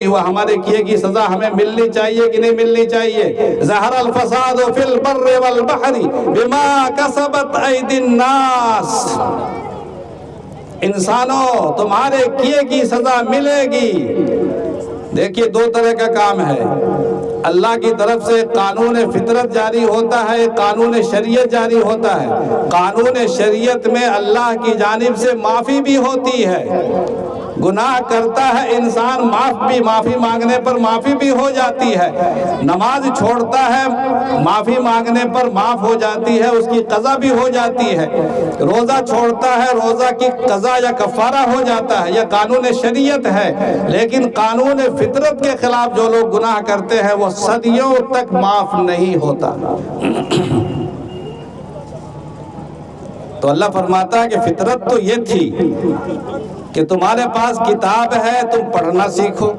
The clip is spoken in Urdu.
ہوا، ہمارے کیے کی سزا ہمیں ملنی چاہیے کہ نہیں ملنی چاہیے؟ ظہر الفساد فی البر والبحر بما کسبت ایدی الناس، انسانوں تمہارے کیے کی سزا ملے گی۔ دیکھیے دو طرح کا کام ہے، اللہ کی طرف سے قانون فطرت جاری ہوتا ہے، قانون شریعت جاری ہوتا ہے۔ قانون شریعت میں اللہ کی جانب سے معافی بھی ہوتی ہے، گناہ کرتا ہے انسان معافی مانگنے پر معافی بھی ہو جاتی ہے، نماز چھوڑتا ہے معافی مانگنے پر معاف ہو جاتی ہے، اس کی قضا بھی ہو جاتی ہے، روزہ چھوڑتا ہے روزہ کی قضا یا کفارہ ہو جاتا ہے، یہ قانون شریعت ہے۔ لیکن قانون فطرت کے خلاف جو لوگ گناہ کرتے ہیں وہ صدیوں تک معاف نہیں ہوتا۔ تو اللہ فرماتا ہے کہ فطرت تو یہ تھی کہ تمہارے پاس کتاب ہے، تم پڑھنا سیکھو،